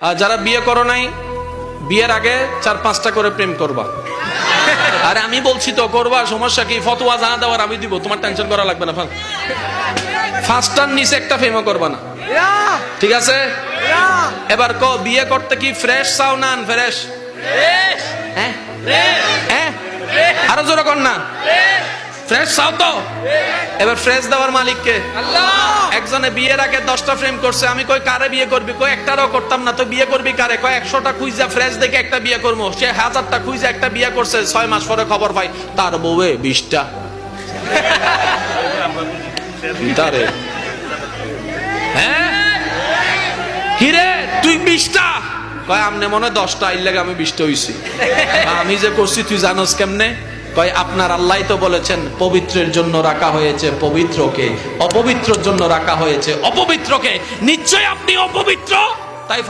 আর যারা বিয়ে করো নাই, বিয়ের আগে 4-5টা করে প্রেম করবা। আরে আমি বলছি তো করবা, সমস্যা কি? ফতোয়া জানা দেওয়ার আমি দিব, তোমার টেনশন করা লাগবে না। 5টার নিচে একটা প্রেমও করবা না, ঠিক আছে? এবার কো, বিয়ে করতে কি ফ্রেশ চাও না আনফ্রেশ? আরো জোরে কর না, ফ্রেশ চাও তো? এবার ফ্রেশ দেওয়ার মালিক কে? আল্লাহ। একজনে বিয়ের আগে 10টা প্রেম করছে, আমি কই কারে বিয়ে করবি? কই একটারও করতাম না। তো বিয়ে করবি কারে? কই 100টা খুঁজা ফ্রেশ দেখে একটা বিয়ে করবো। সে 1000টা খুঁজা একটা বিয়ে করছে, 6 মাস পরে খবর পাই তার বউয়ে 20টা। হ্যাঁ কিরে তুই 20টা? কয় আমনে মনে 10টা, এর লাগে আমি 20টা হইছি। আমি যে করছি তুই জানোস কেমনে? কয় আপনার আল্লাহ তো বলেছেন পবিত্রের জন্য রাখা হয়েছে পবিত্রকে, অপবিত্রের জন্য রাখা হয়েছে অপবিত্রকে। নিশ্চয় আপনি অপবিত্র, তাই